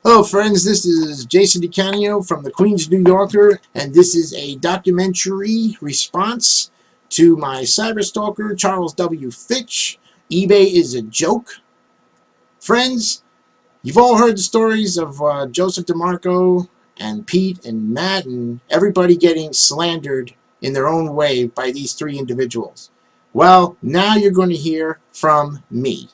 Hello friends, this is Jason Decanio from the Queens New Yorker, and this is a documentary response to my cyber stalker, Charles W. Fitch. eBay is a joke. Friends, you've all heard the stories of Joseph DeMarco and Pete and Matt and everybody getting slandered in their own way by these three individuals. Well, now you're going to hear from me.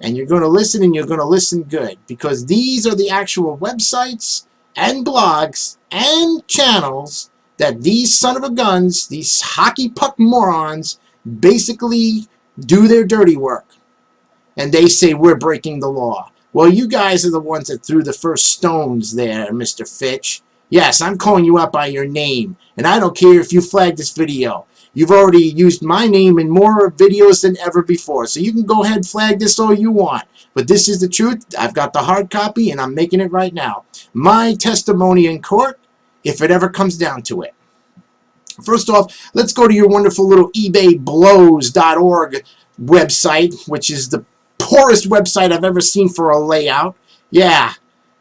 And you're going to listen, and you're going to listen good, because these are the actual websites and blogs and channels that these son of a guns, these hockey puck morons, basically do their dirty work. And they say we're breaking the law. Well, you guys are the ones that threw the first stones there, Mr. Fitch. Yes, I'm calling you out by your name, and I don't care if you flag this video. You've already used my name in more videos than ever before, so you can go ahead and flag this all you want. But this is the truth. I've got the hard copy, and I'm making it right now. My testimony in court, if it ever comes down to it. First off, let's go to your wonderful little ebayblows.org website, which is the poorest website I've ever seen for a layout. Yeah.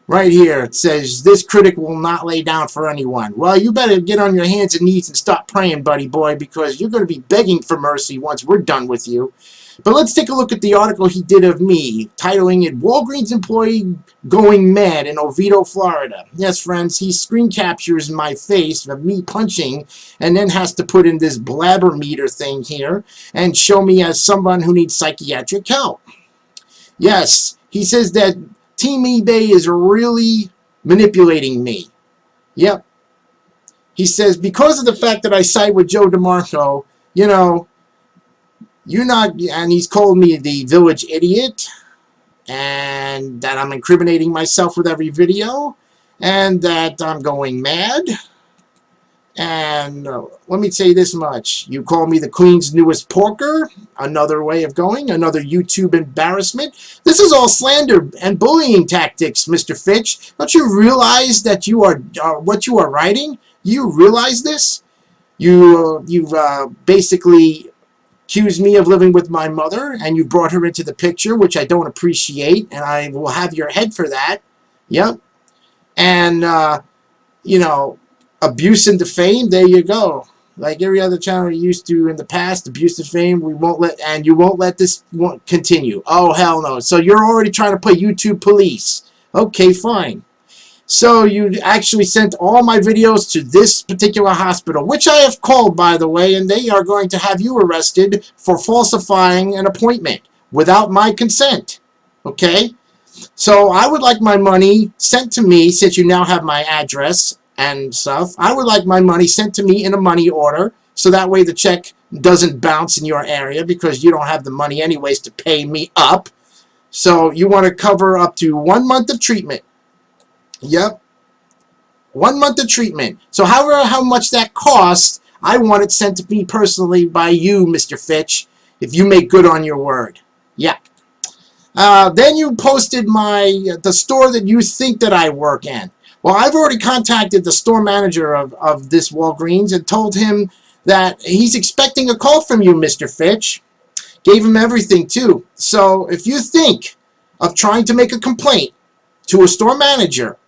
Right here, it says, this critic will not lay down for anyone. Well, you better get on your hands and knees and stop praying, buddy boy, because you're going to be begging for mercy once we're done with you. But let's take a look at the article he did of me, titling it, Walgreens Employee Going Mad in Oviedo, Florida. Yes, friends, he screen captures my face of me punching and then has to put in this blabber meter thing here and show me as someone who needs psychiatric help. Yes, he says that Team eBay is really manipulating me. Yep. He says, because of the fact that I side with Joe DeMarco, you know, you're not, and he's called me the village idiot, and that I'm incriminating myself with every video, and that I'm going mad. And let me say this much. You call me the Queen's newest porker. Another way of going. Another YouTube embarrassment. This is all slander and bullying tactics, Mr. Fitch. Don't you realize that you are what you are writing? You realize this? You've basically accused me of living with my mother, and you brought her into the picture, which I don't appreciate, and I will have your head for that. Yep. And, you know, abuse and defame, there you go. Like every other channel you used to in the past, abuse and defame, we won't let, and you won't let this continue. Oh, hell no. So you're already trying to play YouTube police. Okay, fine. So you actually sent all my videos to this particular hospital, which I have called, by the way, and they are going to have you arrested for falsifying an appointment without my consent. Okay? So I would like my money sent to me, since you now have my address and stuff. I would like my money sent to me in a money order, so that way the check doesn't bounce in your area, because you don't have the money anyways to pay me up. So you want to cover up to 1 month of treatment. Yep. 1 month of treatment. So however how much that costs, I want it sent to me personally by you, Mr. Fitch, if you make good on your word. Yeah. Then you posted the store that you think that I work in. Well, I've already contacted the store manager of this Walgreens and told him that he's expecting a call from you, Mr. Fitch. Gave him everything, too. So if you think of trying to make a complaint to a store manager,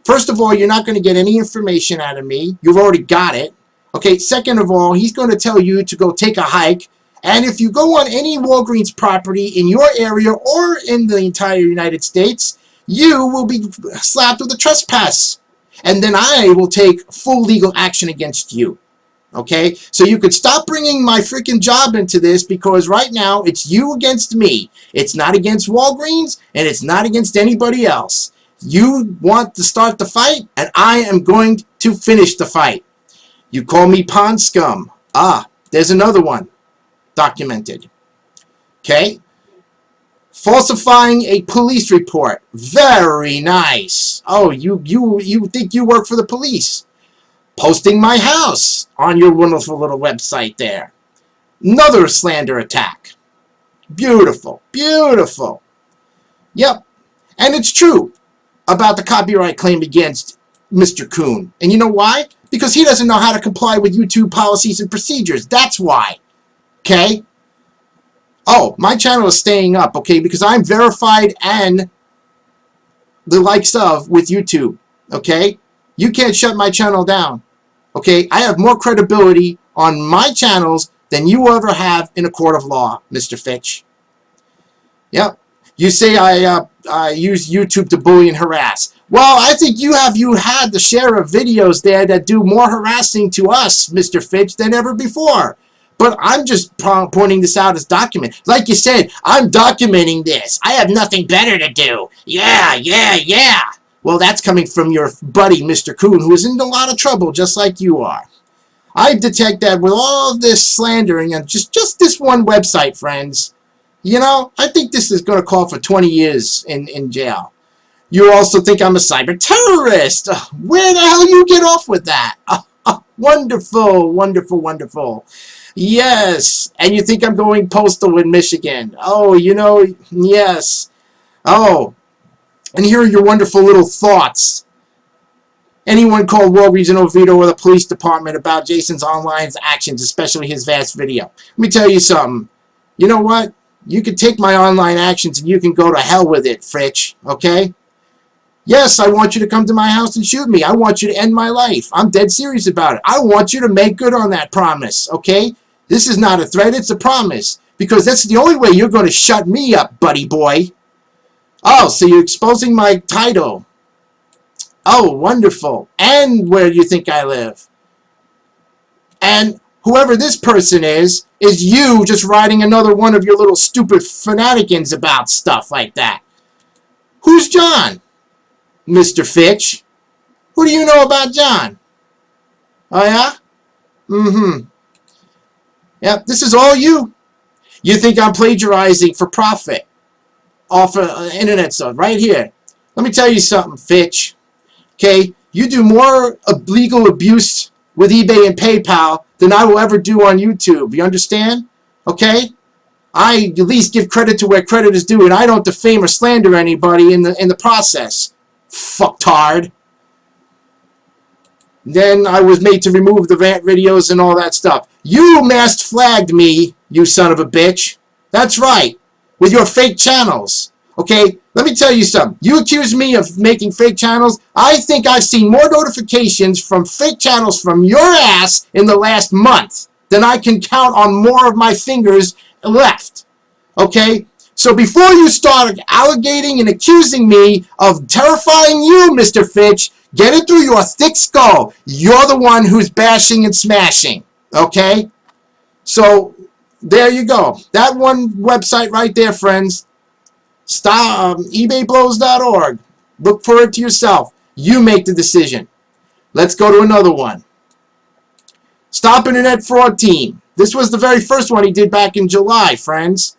first of all, you're not going to get any information out of me. You've already got it. Okay, second of all, he's going to tell you to go take a hike. And if you go on any Walgreens property in your area or in the entire United States, you will be slapped with a trespass. And then I will take full legal action against you. Okay? So you could stop bringing my freaking job into this, because right now it's you against me. It's not against Walgreens, and it's not against anybody else. You want to start the fight, and I am going to finish the fight. You call me pond scum. Ah, there's another one documented. Okay? Falsifying a police report. Very nice. Oh, you think you work for the police. Posting my house on your wonderful little website there. Another slander attack. Beautiful. Beautiful. Yep. And it's true about the copyright claim against Mr. Kuhn. And you know why? Because he doesn't know how to comply with YouTube policies and procedures. That's why. Okay? Oh, my channel is staying up, okay, because I'm verified and the likes of with YouTube, okay? You can't shut my channel down, okay? I have more credibility on my channels than you will ever have in a court of law, Mr. Fitch. Yep. You say I use YouTube to bully and harass. Well, I think you had the share of videos there that do more harassing to us, Mr. Fitch, than ever before. But I'm just pointing this out as document. Like you said, I'm documenting this. I have nothing better to do. Yeah, yeah, yeah. Well, that's coming from your buddy, Mr. Coon, who is in a lot of trouble, just like you are. I detect that with all this slandering and just this one website, friends. You know, I think this is going to call for 20 years in jail. You also think I'm a cyber terrorist. Where the hell you get off with that? Wonderful, wonderful, wonderful. Yes. And you think I'm going postal in Michigan. Oh, you know, yes. Oh, and here are your wonderful little thoughts. Anyone call Walgreens and Oviedo or the police department about Jason's online actions, especially his vast video. Let me tell you something. You know what? You can take my online actions and you can go to hell with it, Fitch. Okay? Yes, I want you to come to my house and shoot me. I want you to end my life. I'm dead serious about it. I want you to make good on that promise. Okay? This is not a threat. It's a promise. Because that's the only way you're going to shut me up, buddy boy. Oh, so you're exposing my title. Oh, wonderful. And where do you think I live? And whoever this person is you just writing another one of your little stupid fanaticans about stuff like that. Who's John? Mr. Fitch. Who do you know about John? Oh, yeah? Mm-hmm. Yep, this is all you. You think I'm plagiarizing for profit off of internet stuff right here. Let me tell you something, Fitch. Okay, you do more legal abuse with eBay and PayPal than I will ever do on YouTube. You understand? Okay? I at least give credit to where credit is due, and I don't defame or slander anybody in the process. Fucktard. Then I was made to remove the rant videos and all that stuff. You masked flagged me, you son of a bitch. That's right. With your fake channels. Okay, let me tell you something. You accuse me of making fake channels. I think I've seen more notifications from fake channels from your ass in the last month than I can count on more of my fingers left. Okay, so before you start alligating and accusing me of terrifying you, Mr. Fitch, get it through your thick skull. You're the one who's bashing and smashing. Okay, so there you go. That one website right there, friends. ebayblows.org. Look for it to yourself. You make the decision. Let's go to another one. Stop Internet Fraud Team. This was the very first one he did back in July, friends.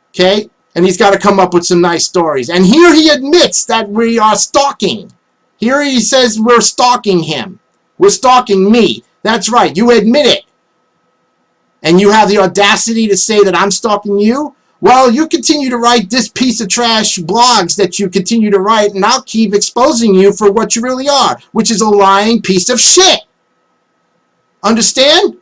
Okay? And he's got to come up with some nice stories. And here he admits that we are stalking. Here he says we're stalking him. We're stalking me. That's right. You admit it. And you have the audacity to say that I'm stalking you? Well, you continue to write this piece of trash blogs that you continue to write, and I'll keep exposing you for what you really are, which is a lying piece of shit. Understand?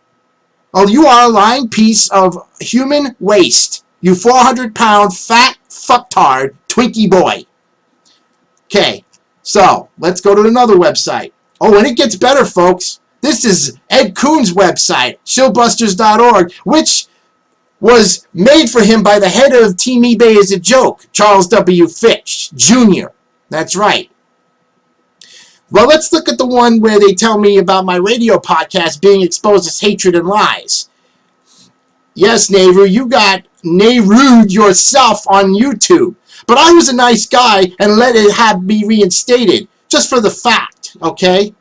Oh, you are a lying piece of human waste. You 400-pound fat fucktard Twinkie boy. Okay, so let's go to another website. Oh, and it gets better, folks. This is Ed Coon's website, shillbusters.org, which was made for him by the head of Team Ebayisajoke, Charles W. Fitch, Jr. That's right. Well, let's look at the one where they tell me about my radio podcast being exposed as hatred and lies. Yes, Nehru, you got Nehru'd yourself on YouTube. But I was a nice guy and let it have me reinstated, just for the fact, okay?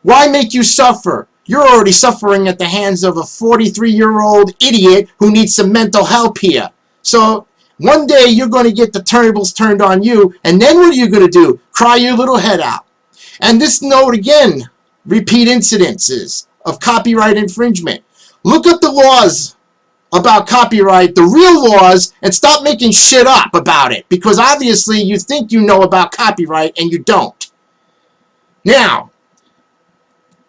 Why make you suffer? You're already suffering at the hands of a 43-year-old idiot who needs some mental help here. So one day you're going to get the tables turned on you, and then what are you going to do? Cry your little head out. And this note again, repeat incidences of copyright infringement. Look up the laws about copyright, the real laws, and stop making shit up about it, because obviously you think you know about copyright and you don't. Now,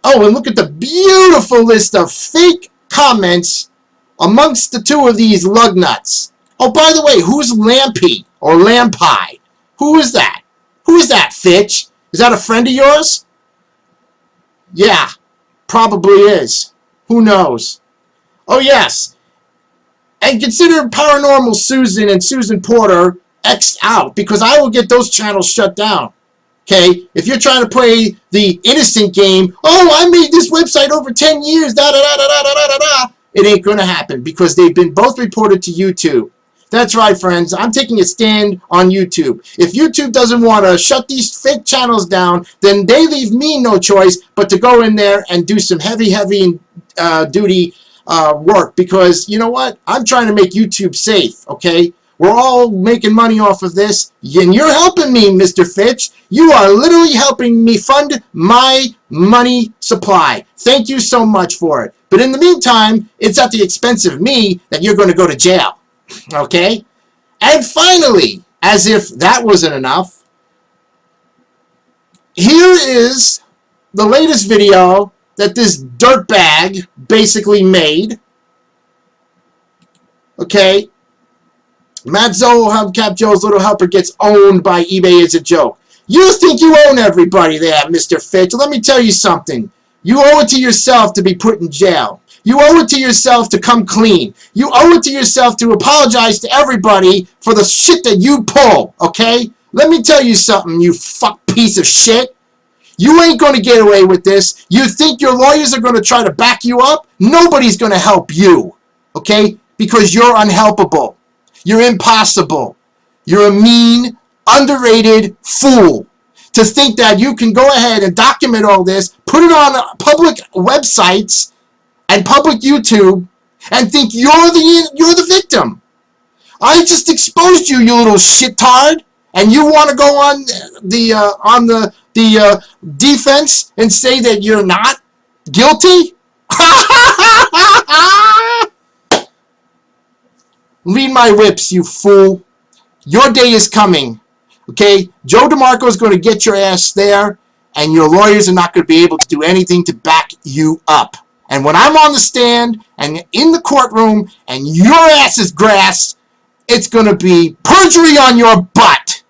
oh, and look at the beautiful list of fake comments amongst the two of these lug nuts. Oh, by the way, who's Lampy or Lampi? Who is that? Who is that, Fitch? Is that a friend of yours? Yeah, probably is. Who knows? Oh, yes. And consider Paranormal Susan and Susan Porter X'd out, because I will get those channels shut down. Okay? If you're trying to play the innocent game, oh, I made this website over 10 years, da-da-da-da-da-da-da-da, it ain't going to happen, because they've been both reported to YouTube. That's right, friends. I'm taking a stand on YouTube. If YouTube doesn't want to shut these fake channels down, then they leave me no choice but to go in there and do some heavy duty work, because you know what? I'm trying to make YouTube safe, okay? We're all making money off of this, and you're helping me, Mr. Fitch. You are literally helping me fund my money supply. Thank you so much for it. But in the meantime, it's at the expense of me that you're going to go to jail. Okay? And finally, as if that wasn't enough, here is the latest video that this dirtbag basically made. Okay? Matt Zoe, Hubcap Joe's Little Helper gets owned by Ebayisajoke. You think you own everybody there, Mr. Fitch. Let me tell you something. You owe it to yourself to be put in jail. You owe it to yourself to come clean. You owe it to yourself to apologize to everybody for the shit that you pull, okay? Let me tell you something, you fuck piece of shit. You ain't going to get away with this. You think your lawyers are going to try to back you up? Nobody's going to help you, okay? Because you're unhelpable. You're impossible. You're a mean, underrated fool to think that you can go ahead and document all this, put it on public websites and public YouTube, and think you're the victim. I just exposed you, you little shittard, and you want to go on the defense and say that you're not guilty? Read my lips, you fool. Your day is coming. Okay? Joe DeMarco is going to get your ass there, and your lawyers are not going to be able to do anything to back you up. And when I'm on the stand and in the courtroom and your ass is grass, it's going to be perjury on your butt.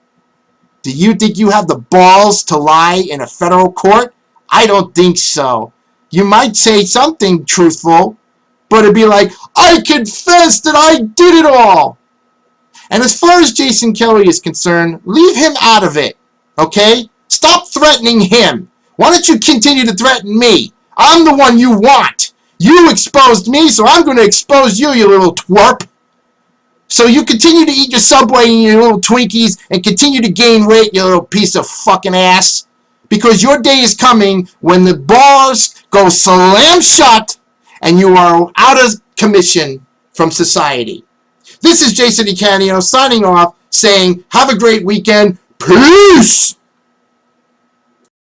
Do you think you have the balls to lie in a federal court? I don't think so. You might say something truthful, but it'd be like, I confess that I did it all. And as far as Jason Kelly is concerned, leave him out of it, okay? Stop threatening him. Why don't you continue to threaten me? I'm the one you want. You exposed me, so I'm going to expose you, you little twerp. So you continue to eat your Subway and your little Twinkies and continue to gain weight, you little piece of fucking ass. Because your day is coming when the bars go slam shut and you are out of commission from society. This is Jason Decanio signing off, saying, have a great weekend. Peace!